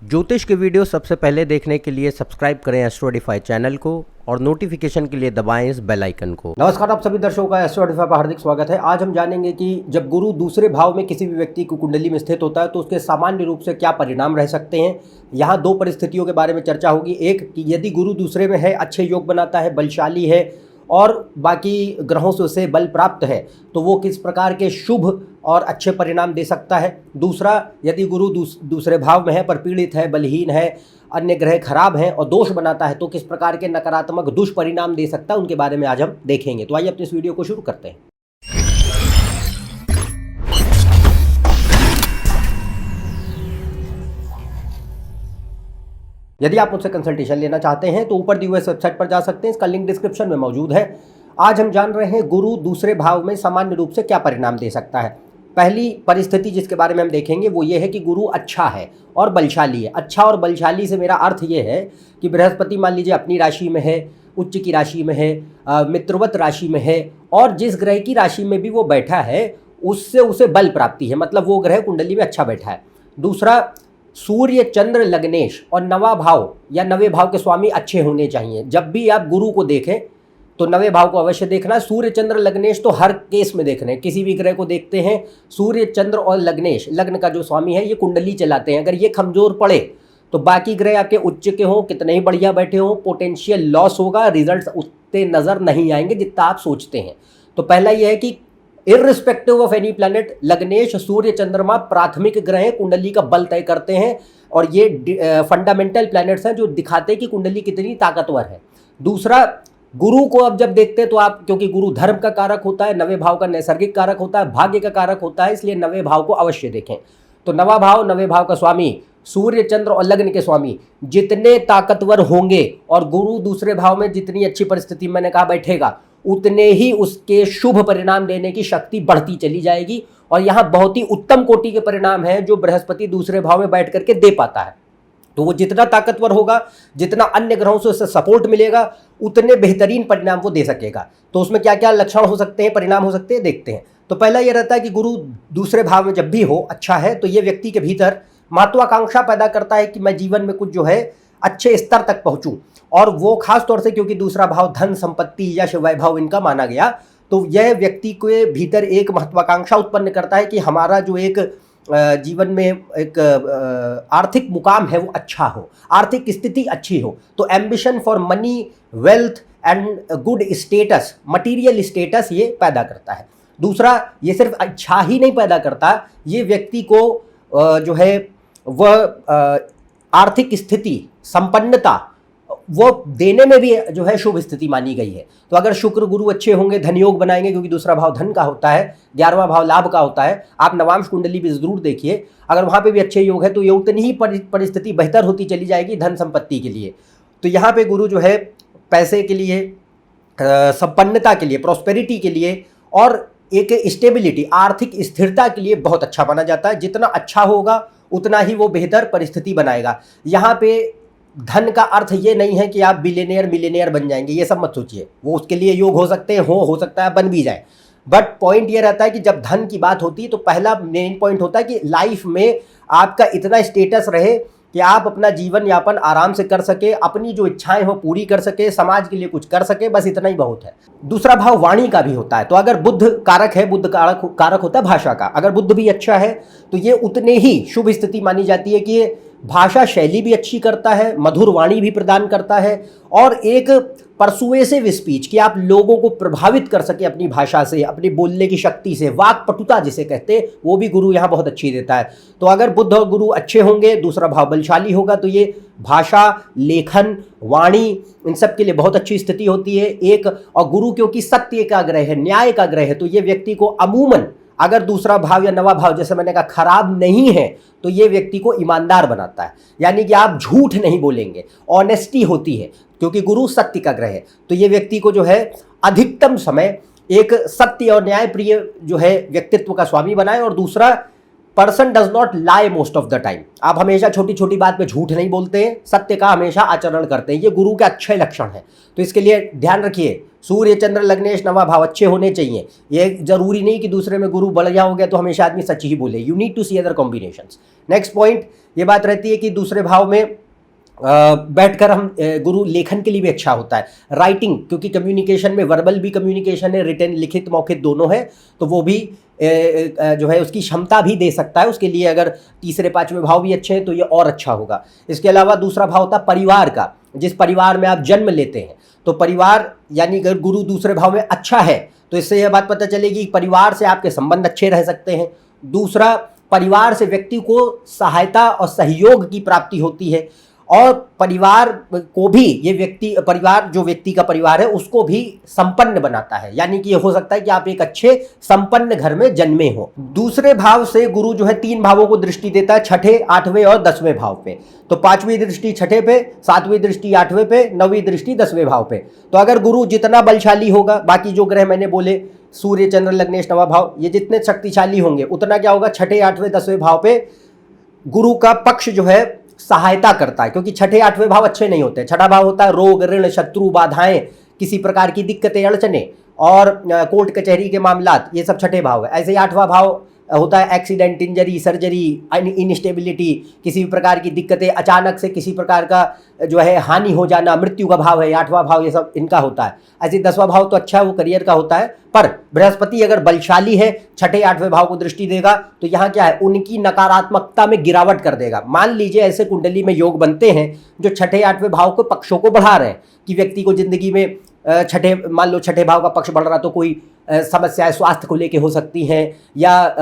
ज्योतिष के वीडियो सबसे पहले देखने के लिए सब्सक्राइब करें एस्ट्रोडिफाई चैनल को और नोटिफिकेशन के लिए दबाएं इस बेल आइकन को। नमस्कार, आप सभी दर्शकों का एस्ट्रोडिफाई पर हार्दिक स्वागत है। आज हम जानेंगे कि जब गुरु दूसरे भाव में किसी भी व्यक्ति की कुंडली में स्थित होता है तो उसके सामान्य रूप से क्या परिणाम रह सकते हैं। यहाँ दो परिस्थितियों के बारे में चर्चा होगी। एक कि यदि गुरु दूसरे में है, अच्छे योग बनाता है, बलशाली है और बाकी ग्रहों से उसे बल प्राप्त है तो वो किस प्रकार के शुभ और अच्छे परिणाम दे सकता है। दूसरा, यदि गुरु दूसरे भाव में है पर पीड़ित है, बलहीन है, अन्य ग्रह खराब हैं और दोष बनाता है तो किस प्रकार के नकारात्मक दुष्परिणाम दे सकता है, उनके बारे में आज हम देखेंगे। तो आइए अपने इस वीडियो को शुरू करते हैं। यदि आप मुझसे कंसल्टेशन लेना चाहते हैं तो ऊपर दी हुई वेबसाइट पर जा सकते हैं, इसका लिंक डिस्क्रिप्शन में मौजूद है। आज हम जान रहे हैं गुरु दूसरे भाव में सामान्य रूप से क्या परिणाम दे सकता है। पहली परिस्थिति जिसके बारे में हम देखेंगे वो ये है कि गुरु अच्छा है और बलशाली है। अच्छा और बलशाली से मेरा अर्थ ये है कि बृहस्पति मान लीजिए अपनी राशि में है, उच्च की राशि में है, मित्रवत राशि में है और जिस ग्रह की राशि में भी वो बैठा है उससे उसे बल प्राप्ति है, मतलब वो ग्रह कुंडली में अच्छा बैठा है। दूसरा, सूर्य, चंद्र, लग्नेश और नवा भाव या नवे भाव के स्वामी अच्छे होने चाहिए। जब भी आप गुरु को देखें तो नवे भाव को अवश्य देखना है। सूर्य, चंद्र, लग्नेश तो हर केस में देखना है। किसी भी ग्रह को देखते हैं, सूर्य, चंद्र और लग्नेश, लग्न का जो स्वामी है ये कुंडली चलाते हैं। अगर ये कमजोर पड़े तो बाकी ग्रह आपके उच्च के हों, कितने ही बढ़िया बैठे हों, पोटेंशियल लॉस होगा, रिजल्ट्स उतने नजर नहीं आएंगे जितना आप सोचते हैं। तो पहला यह है कि इर्रिस्पेक्टिव ऑफ एनी प्लैनेट, लग्नेश, सूर्य, चंद्रमा प्राथमिक ग्रह कुंडली का बल तय करते हैं और ये फंडामेंटल प्लैनेट्स हैं जो दिखाते हैं कि कुंडली कितनी ताकतवर है। दूसरा, गुरु को अब जब देखते हैं तो आप, क्योंकि गुरु धर्म का कारक होता है, नवे भाव का नैसर्गिक कारक होता है, भाग्य का कारक होता है, इसलिए नवे भाव को अवश्य देखें। तो नवा भाव, नवे भाव का स्वामी, सूर्य, चंद्र और लग्न के स्वामी जितने ताकतवर होंगे और गुरु दूसरे भाव में जितनी अच्छी परिस्थिति मैंने कहा बैठेगा उतने ही उसके शुभ परिणाम देने की शक्ति बढ़ती चली जाएगी। और यहाँ बहुत ही उत्तम कोटि के परिणाम हैं जो बृहस्पति दूसरे भाव में बैठ करके दे पाता है। तो वो जितना ताकतवर होगा, जितना अन्य ग्रहों से उससे सपोर्ट मिलेगा, उतने बेहतरीन परिणाम वो दे सकेगा। तो उसमें क्या क्या लक्षण हो सकते हैं, परिणाम हो सकते हैं, देखते हैं। तो पहला ये रहता है कि गुरु दूसरे भाव में जब भी हो, अच्छा है, तो ये व्यक्ति के भीतर महत्वाकांक्षा पैदा करता है कि मैं जीवन में कुछ जो है अच्छे स्तर तक पहुंचूं। और वो खास तौर से क्योंकि दूसरा भाव धन, संपत्ति या वैभव इनका माना गया, तो यह व्यक्ति के भीतर एक महत्वाकांक्षा उत्पन्न करता है कि हमारा जो एक जीवन में एक आर्थिक मुकाम है वो अच्छा हो, आर्थिक स्थिति अच्छी हो। तो ambition for money, wealth and good status, material status ये पैदा करता है। दूसरा, ये सिर्फ अच्छा ही नहीं पैदा करता, ये व्यक्ति को जो है वह आर्थिक स्थिति, संपन्नता वो देने में भी जो है शुभ स्थिति मानी गई है। तो अगर शुक्र गुरु अच्छे होंगे, धन योग बनाएंगे, क्योंकि दूसरा भाव धन का होता है, 11वां भाव लाभ का होता है। आप नवांश कुंडली भी जरूर देखिए, अगर वहाँ पे भी अच्छे योग है तो ये उतनी ही परिस्थिति बेहतर होती चली जाएगी धन संपत्ति के लिए। तो यहाँ पे गुरु जो है पैसे के लिए, संपन्नता के लिए, प्रॉस्पेरिटी के लिए और एक स्टेबिलिटी, आर्थिक स्थिरता के लिए बहुत अच्छा माना जाता है। जितना अच्छा होगा उतना ही वो बेहतर परिस्थिति बनाएगा। यहाँ पे धन का अर्थ ये नहीं है कि आप बिलियनियर मिलियनियर बन जाएंगे, ये सब मत सोचिए। वो उसके लिए योग हो सकते हैं, हो सकता है बन भी जाए, बट पॉइंट ये रहता है कि जब धन की बात होती है तो पहला मेन पॉइंट होता है कि लाइफ में आपका इतना स्टेटस रहे कि आप अपना जीवन यापन आराम से कर सके, अपनी जो इच्छाएं हो पूरी कर सके, समाज के लिए कुछ कर सके, बस इतना ही बहुत है। दूसरा भाव वाणी का भी होता है। तो अगर बुध कारक है, बुध कारक होता है भाषा का, अगर बुध भी अच्छा है तो ये उतने ही शुभ स्थिति मानी जाती है कि ये भाषा शैली भी अच्छी करता है, मधुर वाणी भी प्रदान करता है और एक परसुएसिव स्पीच कि आप लोगों को प्रभावित कर सके अपनी भाषा से, अपनी बोलने की शक्ति से, वाक पटुता जिसे कहते हैं, वो भी गुरु यहाँ बहुत अच्छी देता है। तो अगर बुध और गुरु अच्छे होंगे, दूसरा भाव बलशाली होगा, तो ये भाषा, लेखन, वाणी इन सब के लिए बहुत अच्छी स्थिति होती है। एक और गुरु क्योंकि सत्य का ग्रह है, न्याय का ग्रह है, तो ये व्यक्ति को अमूमन अगर दूसरा भाव या नवा भाव जैसे मैंने कहा खराब नहीं है तो ये व्यक्ति को ईमानदार बनाता है, यानी कि आप झूठ नहीं बोलेंगे, ऑनेस्टी होती है, क्योंकि गुरु सत्य का ग्रह है। तो ये व्यक्ति को जो है अधिकतम समय एक सत्य और न्याय प्रिय जो है व्यक्तित्व का स्वामी बनाए। और दूसरा, person does not lie most of the time. आप हमेशा छोटी छोटी बात पे झूठ नहीं बोलते हैं, सत्य का हमेशा आचरण करते हैं। ये गुरु के अच्छे लक्षण हैं। तो इसके लिए ध्यान रखिए, सूर्य चंद्र लग्नेश नवा भाव अच्छे होने चाहिए। ये जरूरी नहीं कि दूसरे में गुरु बढ़िया हो गया तो हमेशा आदमी सच ही बोले। You need to see other combinations. Next point ये बात रहती है कि दूसरे भाव में बैठकर हम गुरु लेखन के लिए भी अच्छा होता है, राइटिंग, क्योंकि कम्युनिकेशन में वर्बल भी कम्युनिकेशन है, रिटन लिखित मौखिक दोनों है, तो वो भी जो है उसकी क्षमता भी दे सकता है। उसके लिए अगर तीसरे पांचवें भाव भी अच्छे हैं तो ये और अच्छा होगा। इसके अलावा दूसरा भाव होता है परिवार का। जिस परिवार में आप जन्म लेते हैं तो परिवार यानी अगर गुरु दूसरे भाव में अच्छा है तो इससे यह बात पता चलेगी परिवार से आपके संबंध अच्छे रह सकते हैं। दूसरा, परिवार से व्यक्ति को सहायता और सहयोग की प्राप्ति होती है, और परिवार को भी ये परिवार जो व्यक्ति का परिवार है उसको भी संपन्न बनाता है। यानी कि ये हो सकता है कि आप एक अच्छे संपन्न घर में जन्मे हो। दूसरे भाव से गुरु जो है 3 भावों को दृष्टि देता है, छठे, 8वें और 10वें भाव पे। तो 5वीं दृष्टि छठे पे, 7वीं दृष्टि 8वें पे, 9वीं दृष्टि 10वें भाव पे। तो अगर गुरु जितना बलशाली होगा, बाकी जो ग्रह मैंने बोले सूर्य चंद्र लग्नेश नवा भाव, ये जितने शक्तिशाली होंगे उतना क्या होगा, छठे 8वें 10वें भाव पे गुरु का पक्ष जो है सहायता करता है। क्योंकि छठे 8वें भाव अच्छे नहीं होते। छठा भाव होता है रोग, ऋण, शत्रु, बाधाएं, किसी प्रकार की दिक्कतें, अड़चने और कोर्ट कचहरी के मामलात, ये सब छठे भाव है। ऐसे ही 8वां भाव होता है एक्सीडेंट, इंजरी, सर्जरी, इनस्टेबिलिटी, किसी भी प्रकार की दिक्कतें, अचानक से किसी प्रकार का जो है हानि हो जाना, मृत्यु का भाव है 8वां भाव, ये सब इनका होता है। ऐसे 10वां भाव तो अच्छा है, वो करियर का होता है। पर बृहस्पति अगर बलशाली है, छठे 8वें भाव को दृष्टि देगा तो यहाँ क्या है, उनकी नकारात्मकता में गिरावट कर देगा। मान लीजिए ऐसे कुंडली में योग बनते हैं जो छठे 8वें भाव को पक्षों को बढ़ा रहे हैं, कि व्यक्ति को जिंदगी में मान लो छठे भाव का पक्ष बढ़ रहा तो कोई समस्याएं स्वास्थ्य को लेके हो सकती हैं, या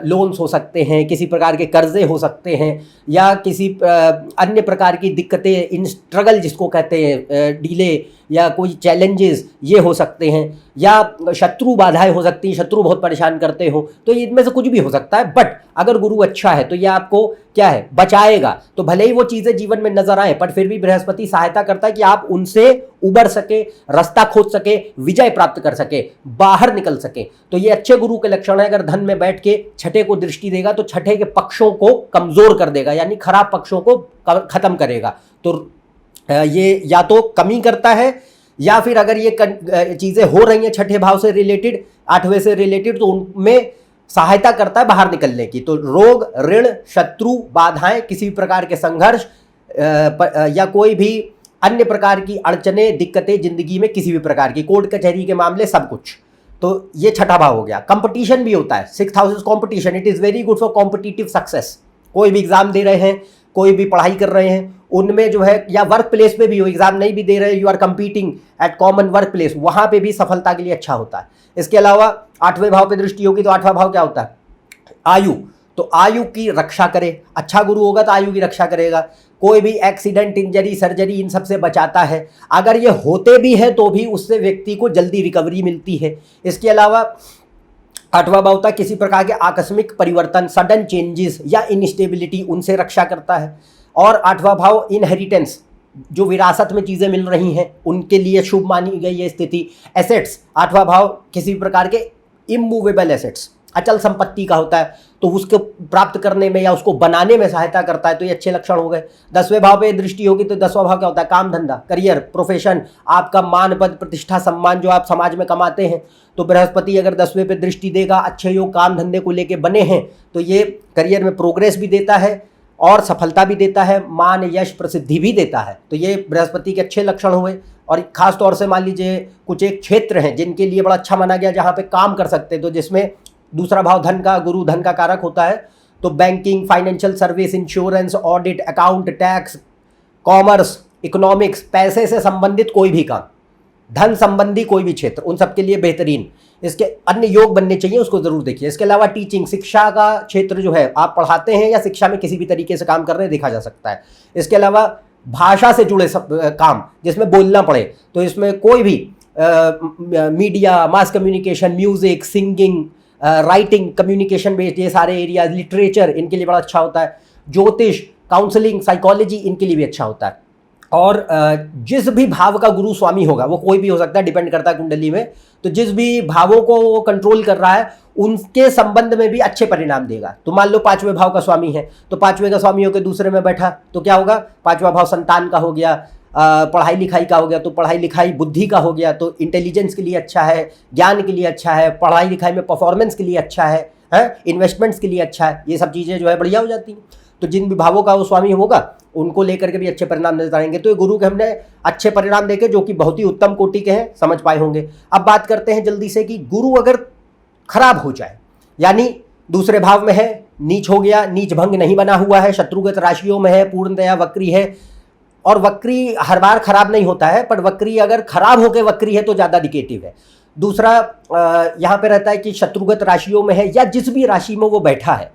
लोन्स हो सकते हैं, किसी प्रकार के कर्जे हो सकते हैं, या किसी अन्य प्रकार की दिक्कतें, इन स्ट्रगल जिसको कहते हैं, डिले या कोई चैलेंजेस ये हो सकते हैं, या शत्रु बाधाएं हो सकती हैं, शत्रु बहुत परेशान करते हो, तो इनमें से कुछ भी हो सकता है। बट अगर गुरु अच्छा है तो ये आपको क्या है, बचाएगा। तो भले ही वो चीज़ें जीवन में नजर आए पर फिर भी बृहस्पति सहायता करता है कि आप उनसे उबर सके, रास्ता खोज सके, विजय प्राप्त कर सके, बाहर निकल सके। तो ये अच्छे गुरु के लक्षण है। अगर धन में बैठ के छठे को दृष्टि देगा तो छठे के पक्षों को कमजोर कर देगा, यानी खराब पक्षों को खत्म करेगा। तो ये या तो कमी करता है, या फिर अगर ये चीजें हो रही हैं छठे भाव से रिलेटेड, 8वें से रिलेटेड, तो उनमें सहायता करता है बाहर निकलने की। तो रोग, ऋण, शत्रु, बाधाएं, किसी भी प्रकार के संघर्ष या कोई भी अन्य प्रकार की अड़चने, दिक्कतें जिंदगी में किसी भी प्रकार की, कोर्ट कचहरी के मामले, सब कुछ। तो ये छठा भाव हो गया। कंपटीशन भी होता है, 6th house competition, it is very good for competitive success. कोई भी एग्जाम दे रहे हैं, कोई भी पढ़ाई कर रहे हैं, उनमें जो है, या वर्क प्लेस पे भी हो, एग्जाम नहीं भी दे रहे, you are competing at common work place, वहां पे भी सफलता के लिए अच्छा होता है। इसके अलावा 8वें भाव पे दृष्टि होगी तो 8वां भाव क्या होता है, आयु। तो आयु की रक्षा करे, अच्छा गुरु होगा तो आयु की रक्षा करेगा। कोई भी एक्सीडेंट, इंजरी, सर्जरी, इन सब से बचाता है। अगर ये होते भी है तो भी उससे व्यक्ति को जल्दी रिकवरी मिलती है। इसके अलावा 8वां भाव होता है किसी प्रकार के आकस्मिक परिवर्तन, सडन चेंजेस या इनस्टेबिलिटी, उनसे रक्षा करता है। और 8वां भाव इनहेरिटेंस, जो विरासत में चीज़ें मिल रही हैं उनके लिए शुभ मानी गई है स्थिति। एसेट्स, 8वां भाव किसी प्रकार के इमूवेबल एसेट्स, अचल संपत्ति का होता है, तो उसको प्राप्त करने में या उसको बनाने में सहायता करता है। तो ये अच्छे लक्षण हो गए। 10वें भाव पे दृष्टि होगी तो 10वां भाव क्या होता है, काम धंधा, करियर, प्रोफेशन, आपका मान, पद, प्रतिष्ठा, सम्मान जो आप समाज में कमाते हैं। तो बृहस्पति अगर 10वें पे दृष्टि देगा, अच्छे योग काम धंधे को लेके बने हैं तो ये करियर में प्रोग्रेस भी देता है और सफलता भी देता है, मान, यश, प्रसिद्धि भी देता है। तो ये बृहस्पति के अच्छे लक्षण हुए। और खास तौर से मान लीजिए कुछ एक क्षेत्र हैं जिनके लिए बड़ा अच्छा माना गया, जहाँ पे काम कर सकते हैं, तो जिसमें दूसरा भाव धन का, गुरु धन का कारक होता है। तो banking, financial service, insurance, audit, account, tax, commerce, economics, पैसे से संबंधित कोई भी काम, धन संबंधी कोई भी क्षेत्र, उन सबके लिए बेहतरीन। इसके अन्य योग बनने चाहिए, उसको जरूर देखिए। इसके अलावा टीचिंग, शिक्षा का क्षेत्र जो है, आप पढ़ाते हैं या शिक्षा में किसी भी तरीके से काम कर रहे हैं, देखा जा सकता है। इसके अलावा भाषा से जुड़े सब काम जिसमें बोलना पड़े, तो इसमें कोई भी media, mass communication, music, singing, writing, communication based, ये सारे एरियाज, लिटरेचर, इनके लिए बड़ा अच्छा होता है। ज्योतिष, काउंसलिंग, साइकोलॉजी, इनके लिए भी अच्छा होता है। और जिस भी भाव का गुरु स्वामी होगा, वो कोई भी हो सकता है, डिपेंड करता है कुंडली में, तो जिस भी भावों को वो कंट्रोल कर रहा है उनके संबंध में भी अच्छे परिणाम देगा। तो मान लो 5वें भाव का स्वामी है, तो 5वें का स्वामी होकर दूसरे में बैठा तो क्या होगा, 5वां भाव संतान का हो गया, पढ़ाई लिखाई का हो गया, तो पढ़ाई लिखाई बुद्धि का हो गया, तो इंटेलिजेंस के लिए अच्छा है, ज्ञान के लिए अच्छा है, पढ़ाई लिखाई में परफॉर्मेंस के लिए अच्छा है, इन्वेस्टमेंट्स के लिए अच्छा है, ये सब चीज़ें जो है बढ़िया हो जाती हैं। तो जिन भी भावों का वो स्वामी होगा उनको लेकर के भी अच्छे परिणाम नजर आएंगे। तो ये गुरु के हमने अच्छे परिणाम देखे जो कि बहुत ही उत्तम कोटि के हैं, समझ पाए होंगे। अब बात करते हैं जल्दी से कि गुरु अगर खराब हो जाए, यानी दूसरे भाव में है, नीच हो गया, नीच भंग नहीं बना हुआ है, शत्रुगत राशियों में है, पूर्णतया वक्री है, और वक्री हर बार खराब नहीं होता है, पर वक्री अगर खराब होकर वक्री है तो ज़्यादा निगेटिव है। दूसरा यहाँ पे रहता है कि शत्रुगत राशियों में है या जिस भी राशि में वो बैठा है,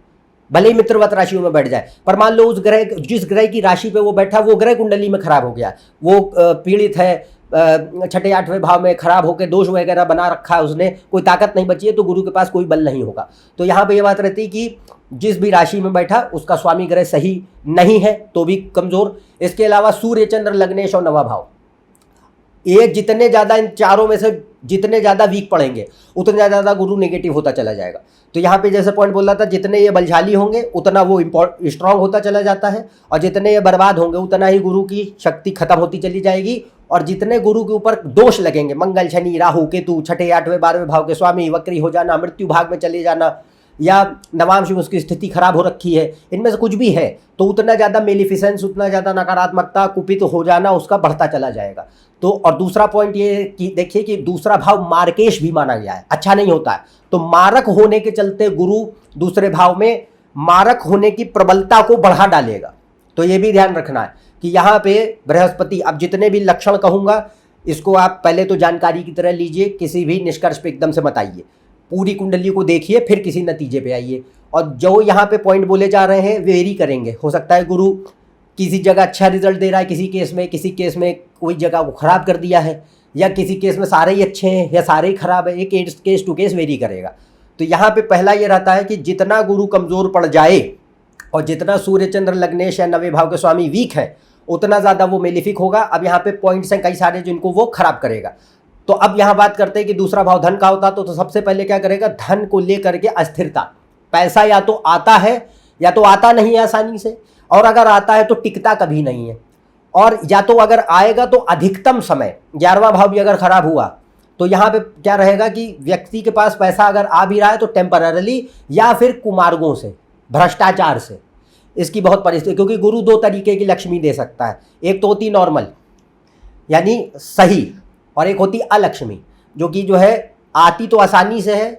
भले ही मित्रवत राशियों में बैठ जाए, पर मान लो उस ग्रह, जिस ग्रह की राशि पे वो बैठा वो ग्रह कुंडली में खराब हो गया, वो पीड़ित है, 6ठे 8वें भाव में खराब होकर दोष वगैरह बना रखा है, उसने कोई ताकत नहीं बची है, तो गुरु के पास कोई बल नहीं होगा। तो यहाँ पे ये बात रहती है कि जिस भी राशि में बैठा उसका स्वामी ग्रह सही नहीं है तो भी कमजोर। इसके अलावा सूर्य, चंद्र, लग्नेश और नवा भाव, ये जितने ज़्यादा इन चारों में से जितने ज़्यादा वीक पड़ेंगे उतने ज़्यादा गुरु नेगेटिव होता चला जाएगा। तो यहाँ पे जैसे पॉइंट बोल रहा था, जितने ये बलशाली होंगे उतना वो स्ट्रांग होता चला जाता है, और जितने ये बर्बाद होंगे उतना ही गुरु की शक्ति खत्म होती चली जाएगी। और जितने गुरु के ऊपर दोष लगेंगे, मंगल, शनि, राहु, केतु, 6ठे 8वें 12वें भाव के स्वामी, वक्री हो जाना, मृत्यु भाग में चले जाना, या नवांश में उसकी स्थिति खराब हो रखी है, इनमें से कुछ भी है, तो उतना ज़्यादा मेलिफिसेंस, उतना ज़्यादा नकारात्मकता, कुपित हो जाना उसका बढ़ता चला जाएगा। तो और दूसरा पॉइंट ये कि देखिए कि दूसरा भाव मार्केश भी माना गया है, अच्छा नहीं होता है। तो मारक होने के चलते गुरु दूसरे भाव में मारक होने की प्रबलता को बढ़ा डालेगा। तो ये भी ध्यान रखना है कि यहाँ पे बृहस्पति, अब जितने भी लक्षण कहूँगा इसको आप पहले तो जानकारी की तरह लीजिए, किसी भी निष्कर्ष पे एकदम से मत आइए, पूरी कुंडली को देखिए फिर किसी नतीजे पे आइए। और जो यहाँ पे पॉइंट बोले जा रहे हैं वेरी करेंगे, हो सकता है गुरु किसी जगह अच्छा रिजल्ट दे रहा है, किसी केस में कोई जगह को खराब कर दिया है, या किसी केस में सारे ही अच्छे हैं या सारे ही खराब है, एक केस टू केस वेरी करेगा। तो यहाँ पे पहला ये रहता है कि जितना गुरु कमज़ोर पड़ जाए और जितना सूर्य, चंद्र, लग्नेश या 9वें भाव के स्वामी वीक है उतना ज़्यादा वो मेलिफिक होगा। अब यहाँ पे पॉइंट्स हैं कई सारे जिनको वो खराब करेगा। तो अब यहाँ बात करते हैं कि दूसरा भाव धन का होता तो सबसे पहले क्या करेगा, धन को लेकर के अस्थिरता, पैसा या तो आता है या तो आता नहीं है आसानी से, और अगर आता है तो टिकता कभी नहीं है, और या तो अगर आएगा तो अधिकतम समय। 11वां भाव भी अगर खराब हुआ तो यहाँ पे क्या रहेगा कि व्यक्ति के पास पैसा अगर आ भी रहा है तो टेम्पररली या फिर कुमार्गों से, भ्रष्टाचार से, इसकी बहुत परिस्थिति, क्योंकि गुरु दो तरीके की लक्ष्मी दे सकता है, एक तो होती नॉर्मल यानी सही, और एक होती अलक्ष्मी जो कि जो है आती तो आसानी से है,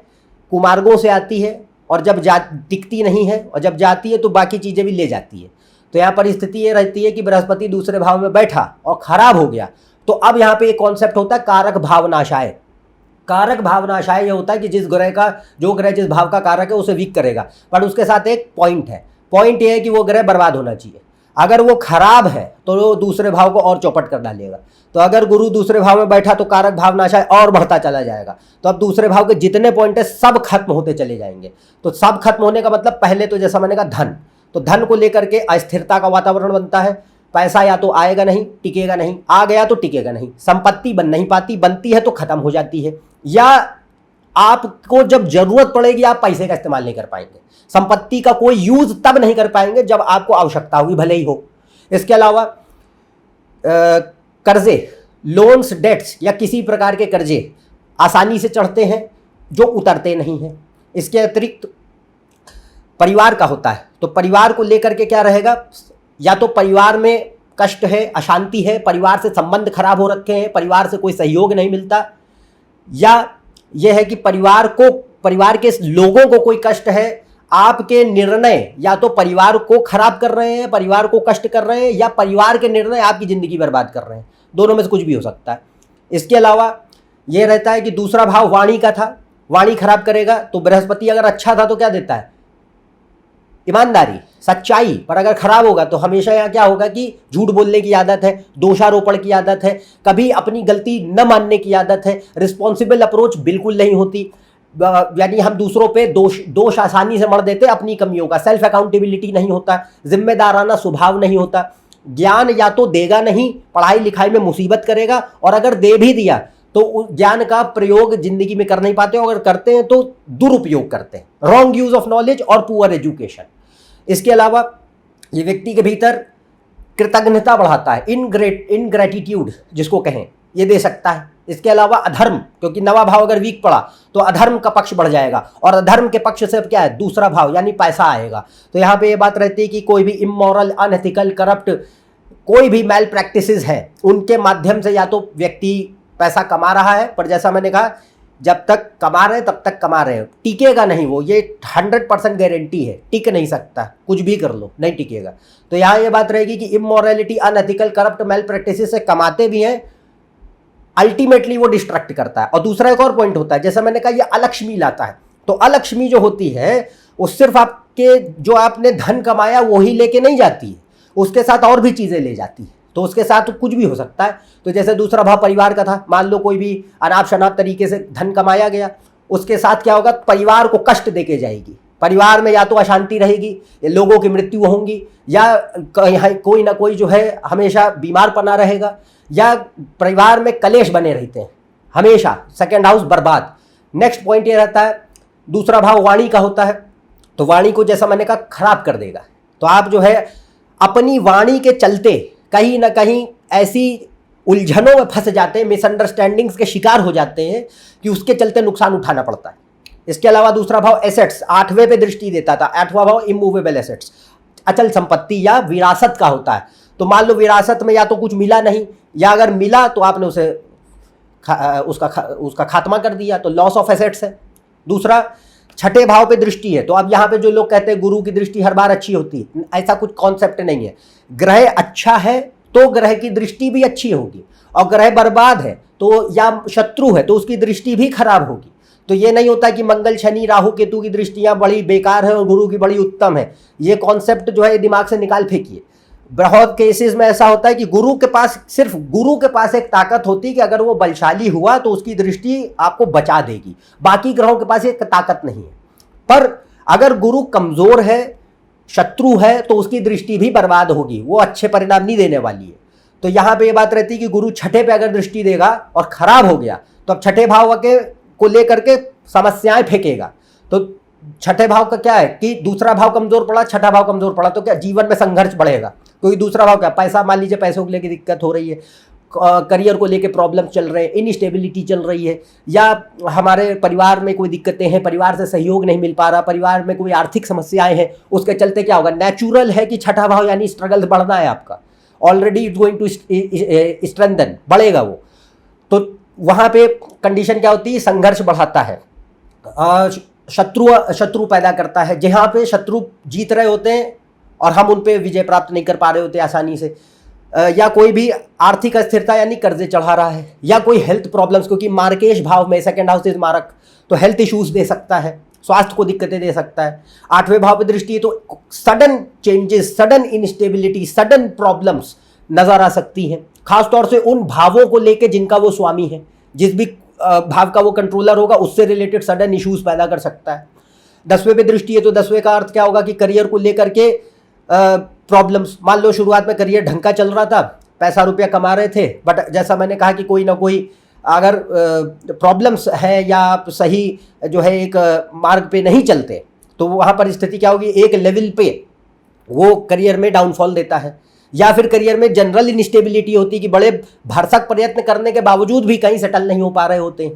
कुमार्गों से आती है, और जब टिकती नहीं है, और जब जाती है तो बाकी चीज़ें भी ले जाती है। तो यहाँ पर स्थिति ये रहती है कि बृहस्पति दूसरे भाव में बैठा और खराब हो गया, तो अब यहाँ पे एक कॉन्सेप्ट होता है कारक भावनाशाय। कारक भावनाशाय ये होता है कि जो ग्रह जिस भाव का कारक है उसे वीक करेगा, पर उसके साथ एक पॉइंट है, पॉइंट ये है कि वो ग्रह बर्बाद होना चाहिए। अगर वो खराब है तो वो दूसरे भाव को और चौपट कर डालेगा। तो अगर गुरु दूसरे भाव में बैठा तो कारक भावनाशाय और बढ़ता चला जाएगा। तो अब दूसरे भाव के जितने पॉइंट है सब खत्म होते चले जाएंगे। तो सब खत्म होने का मतलब पहले तो जैसा मैंने कहा धन, तो धन को लेकर के अस्थिरता का वातावरण बनता है। पैसा या तो आएगा नहीं, टिकेगा नहीं, आ गया तो टिकेगा नहीं, संपत्ति बन नहीं पाती, बनती है तो खत्म हो जाती है, या आपको जब जरूरत पड़ेगी आप पैसे का इस्तेमाल नहीं कर पाएंगे, संपत्ति का कोई यूज तब नहीं कर पाएंगे जब आपको आवश्यकता होगी, भले ही हो। इसके अलावा कर्जे, लोन्स, डेट्स या किसी प्रकार के कर्जे आसानी से चढ़ते हैं जो उतरते नहीं हैं। इसके अतिरिक्त परिवार का होता है, तो परिवार को लेकर के क्या रहेगा, या तो परिवार में कष्ट है, अशांति है, परिवार से संबंध खराब हो रखे हैं, परिवार से कोई सहयोग नहीं मिलता, या यह है कि परिवार के लोगों को कोई कष्ट है, आपके निर्णय या तो परिवार को खराब कर रहे हैं, परिवार को कष्ट कर रहे हैं, या परिवार के निर्णय आपकी ज़िंदगी बर्बाद कर रहे हैं, दोनों में से कुछ भी हो सकता है। इसके अलावा यह रहता है कि दूसरा भाव वाणी का था, वाणी खराब करेगा। तो बृहस्पति अगर अच्छा था तो क्या देता है, ईमानदारी, सच्चाई, पर अगर खराब होगा तो हमेशा यहाँ क्या होगा कि झूठ बोलने की आदत है, दोषारोपण की आदत है, कभी अपनी गलती न मानने की आदत है, रिस्पॉन्सिबल अप्रोच बिल्कुल नहीं होती, यानी हम दूसरों पे दोष आसानी से मढ़ देते, अपनी कमियों का सेल्फ अकाउंटेबिलिटी नहीं होता, जिम्मेदाराना स्वभाव नहीं होता। ज्ञान या तो देगा नहीं, पढ़ाई लिखाई में मुसीबत करेगा, और अगर दे भी दिया तो उस ज्ञान का प्रयोग जिंदगी में कर नहीं पाते, और अगर करते हैं तो दुरुपयोग करते हैं, रॉन्ग यूज ऑफ नॉलेज और पुअर एजुकेशन। इसके अलावा ये व्यक्ति के भीतर कृतज्ञता बढ़ाता है, इनग्रेटिट्यूड जिसको कहें, ये दे सकता है। इसके अलावा अधर्म, क्योंकि नवा भाव अगर वीक पड़ा तो अधर्म का पक्ष बढ़ जाएगा, और अधर्म के पक्ष से अब क्या है, दूसरा भाव यानी पैसा आएगा। तो यहाँ पे ये बात रहती है कि कोई भी इमोरल, अनएथिकल, करप्ट कोई भी मैल प्रैक्टिसेस है, उनके माध्यम से या तो व्यक्ति पैसा कमा रहा है, पर जैसा मैंने कहा जब तक कमा रहे हैं तब तक कमा रहे हैं, टिकेगा नहीं वो, ये 100% गारंटी है, टिक नहीं सकता, कुछ भी कर लो नहीं टिकेगा। तो यहाँ ये बात रहेगी कि इमोरलिटी, अनएथिकल, करप्ट, मैल प्रैक्टिसेस से कमाते भी हैं, अल्टीमेटली वो डिस्ट्रक्ट करता है। और दूसरा एक और पॉइंट होता है, जैसा मैंने कहा ये अलक्ष्मी लाता है, तो अलक्ष्मी जो होती है वो सिर्फ आपके जो आपने धन कमाया वही लेके नहीं जाती है, उसके साथ और भी चीजें ले जाती है, तो उसके साथ कुछ भी हो सकता है। तो जैसे दूसरा भाव परिवार का था, मान लो कोई भी अनाप शनाप तरीके से धन कमाया गया, उसके साथ क्या होगा, परिवार को कष्ट देके जाएगी, परिवार में या तो अशांति रहेगी, लोगों की मृत्यु होंगी, या कोई ना कोई जो है हमेशा बीमार पना रहेगा, या परिवार में कलेश बने रहते हैं हमेशा, सेकंड हाउस बर्बाद। नेक्स्ट पॉइंट ये रहता है, दूसरा भाव वाणी का होता है, तो वाणी को जैसा मैंने कहा खराब कर देगा। तो आप जो है अपनी वाणी के चलते कहीं ना कहीं ऐसी उलझनों में फंस जाते हैं, मिसअंडरस्टैंडिंग्स के शिकार हो जाते हैं कि उसके चलते नुकसान उठाना पड़ता है। इसके अलावा दूसरा भाव एसेट्स, 8वें पे दृष्टि देता था, 8वां भाव इमूवेबल एसेट्स, अचल संपत्ति या विरासत का होता है। तो मान लो विरासत में या तो कुछ मिला नहीं, या अगर मिला तो आपने उसे उसका खात्मा कर दिया, तो लॉस ऑफ एसेट्स है। दूसरा 6ठे भाव पे दृष्टि है, तो अब यहाँ पे जो लोग कहते हैं गुरु की दृष्टि हर बार अच्छी होती है, ऐसा कुछ कॉन्सेप्ट नहीं है। ग्रह अच्छा है तो ग्रह की दृष्टि भी अच्छी होगी, और ग्रह बर्बाद है तो या शत्रु है तो उसकी दृष्टि भी खराब होगी। तो ये नहीं होता कि मंगल, शनि, राहु, केतु की दृष्टियां बड़ी बेकार है और गुरु की बड़ी उत्तम है, ये कॉन्सेप्ट जो है दिमाग से निकाल फेंकिए। बहुत केसेस में ऐसा होता है कि सिर्फ गुरु के पास एक ताकत होती है कि अगर वो बलशाली हुआ तो उसकी दृष्टि आपको बचा देगी, बाकी ग्रहों के पास एक ताकत नहीं है। पर अगर गुरु कमजोर है, शत्रु है, तो उसकी दृष्टि भी बर्बाद होगी, वो अच्छे परिणाम नहीं देने वाली है। तो यहाँ पे ये बात रहती है कि गुरु 6ठे पे अगर दृष्टि देगा और खराब हो गया तो अब 6ठे भाव को लेकर के समस्याएं फेंकेगा। तो 6ठे भाव का क्या है कि दूसरा भाव कमजोर पड़ा, 6ठा भाव कमजोर पड़ा, तो क्या जीवन में संघर्ष बढ़ेगा, क्योंकि दूसरा भाव क्या, पैसा, मान लीजिए पैसों को लेकर दिक्कत हो रही है, करियर को लेके प्रॉब्लम चल रहे हैं, इनस्टेबिलिटी चल रही है, या हमारे परिवार में कोई दिक्कतें हैं, परिवार से सहयोग नहीं मिल पा रहा, परिवार में कोई आर्थिक समस्याएं हैं, उसके चलते क्या होगा, नेचुरल है कि 6ठा भाव यानी स्ट्रगल बढ़ना है आपका, already it going to strengthen, बढ़ेगा वो। तो वहाँ पे कंडीशन क्या होती है, संघर्ष बढ़ाता है, शत्रु पैदा करता है, जहाँ पे शत्रु जीत रहे होते हैं और हम उन पे विजय प्राप्त नहीं कर पा रहे होते आसानी से, या कोई भी आर्थिक अस्थिरता यानी कर्जे चढ़ा रहा है, या कोई हेल्थ प्रॉब्लम्स, क्योंकि मार्केश भाव में सेकंड हाउस इज मारक, तो हेल्थ इश्यूज दे सकता है, स्वास्थ्य को दिक्कतें दे सकता है। 8वें भाव पर दृष्टि है तो sudden changes, sudden instability, sudden problems नजर आ सकती हैं, खासतौर से उन भावों को लेके जिनका वो स्वामी है, जिस भी भाव का वो कंट्रोलर होगा उससे रिलेटेड सडन इश्यूज पैदा कर सकता है। 10वें पे दृष्टि है तो 10वें का अर्थ क्या होगा कि करियर को लेकर के प्रॉब्लम्स, मान लो शुरुआत में करियर ढंग का चल रहा था, पैसा रुपया कमा रहे थे, बट जैसा मैंने कहा कि कोई ना कोई अगर प्रॉब्लम्स है या आप सही जो है एक मार्ग पे नहीं चलते, तो वहाँ पर स्थिति क्या होगी, एक लेवल पे वो करियर में डाउनफॉल देता है, या फिर करियर में जनरल इनस्टेबिलिटी होती है कि बड़े भरसक प्रयत्न करने के बावजूद भी कहीं सेटल नहीं हो पा रहे होते हैं,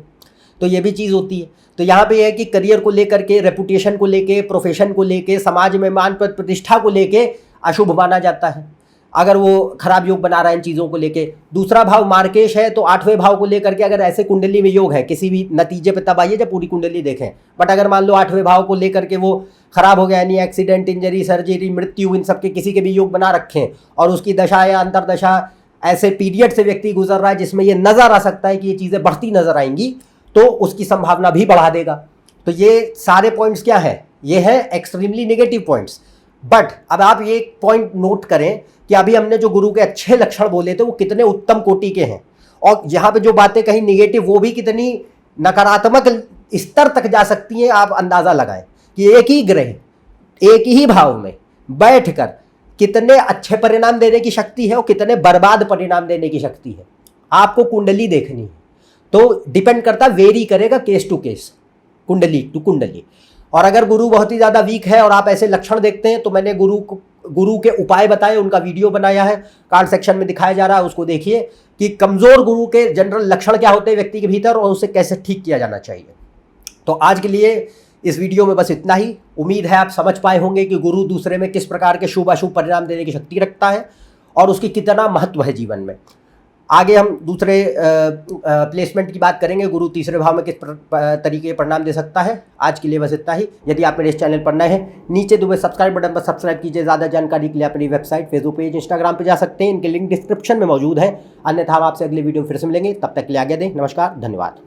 तो ये भी चीज़ होती है। तो यहाँ पे है कि करियर को लेकर के, रेपुटेशन को लेके, प्रोफेशन को लेके, समाज में मान प्रतिष्ठा को लेके अशुभ माना जाता है अगर वो खराब योग बना रहा है इन चीज़ों को लेके। दूसरा भाव मार्केश है तो 8वें भाव को लेकर के अगर ऐसे कुंडली में योग है, किसी भी नतीजे पे तब आइए जब पूरी कुंडली देखें, बट अगर मान लो 8वें भाव को लेकर के वो खराब हो गया, यानी एक्सीडेंट, इंजरी, सर्जरी, मृत्यु, इन सब के किसी के भी योग बना रखें और उसकी दशा या अंतरदशा ऐसे पीरियड से व्यक्ति गुजर रहा है जिसमें ये नज़र आ सकता है कि ये चीज़ें बढ़ती नजर आएंगी, तो उसकी संभावना भी बढ़ा देगा। तो ये सारे पॉइंट्स क्या है, ये है एक्सट्रीमली नेगेटिव पॉइंट्स। बट अब आप ये पॉइंट नोट करें कि अभी हमने जो गुरु के अच्छे लक्षण बोले थे वो कितने उत्तम कोटि के हैं, और यहाँ पे जो बातें कही निगेटिव वो भी कितनी नकारात्मक स्तर तक जा सकती हैं। आप अंदाज़ा लगाएं कि एक ही ग्रह एक ही भाव में बैठकर कितने अच्छे परिणाम देने की शक्ति है और कितने बर्बाद परिणाम देने की शक्ति है। आपको कुंडली देखनी है, तो डिपेंड करता, वेरी करेगा केस टू केस, कुंडली टू कुंडली। और अगर गुरु बहुत ही ज़्यादा वीक है और आप ऐसे लक्षण देखते हैं, तो मैंने गुरु के उपाय बताए, उनका वीडियो बनाया है, कार्ड सेक्शन में दिखाया जा रहा है, उसको देखिए कि कमज़ोर गुरु के जनरल लक्षण क्या होते हैं व्यक्ति के भीतर और उसे कैसे ठीक किया जाना चाहिए। तो आज के लिए इस वीडियो में बस इतना ही। उम्मीद है आप समझ पाए होंगे कि गुरु दूसरे में किस प्रकार के शुभ अशुभ परिणाम देने की शक्ति रखता है और उसकी कितना महत्व है जीवन में। आगे हम दूसरे प्लेसमेंट की बात करेंगे, गुरु तीसरे भाव में किस तरीके के परिणाम दे सकता है। आज के लिए बस इतना ही। यदि आप मेरे इस चैनल पर नए हैं, नीचे दुबे सब्सक्राइब बटन पर सब्सक्राइब कीजिए। ज़्यादा जानकारी के लिए अपनी वेबसाइट, फेसबुक पेज, इंस्टाग्राम पर जा सकते हैं, इनके लिंक डिस्क्रिप्शन में मौजूद है। अन्यथा हम आपसे अगले वीडियो में फिर से मिलेंगे, तब तक के लिए आगे दें। नमस्कार, धन्यवाद।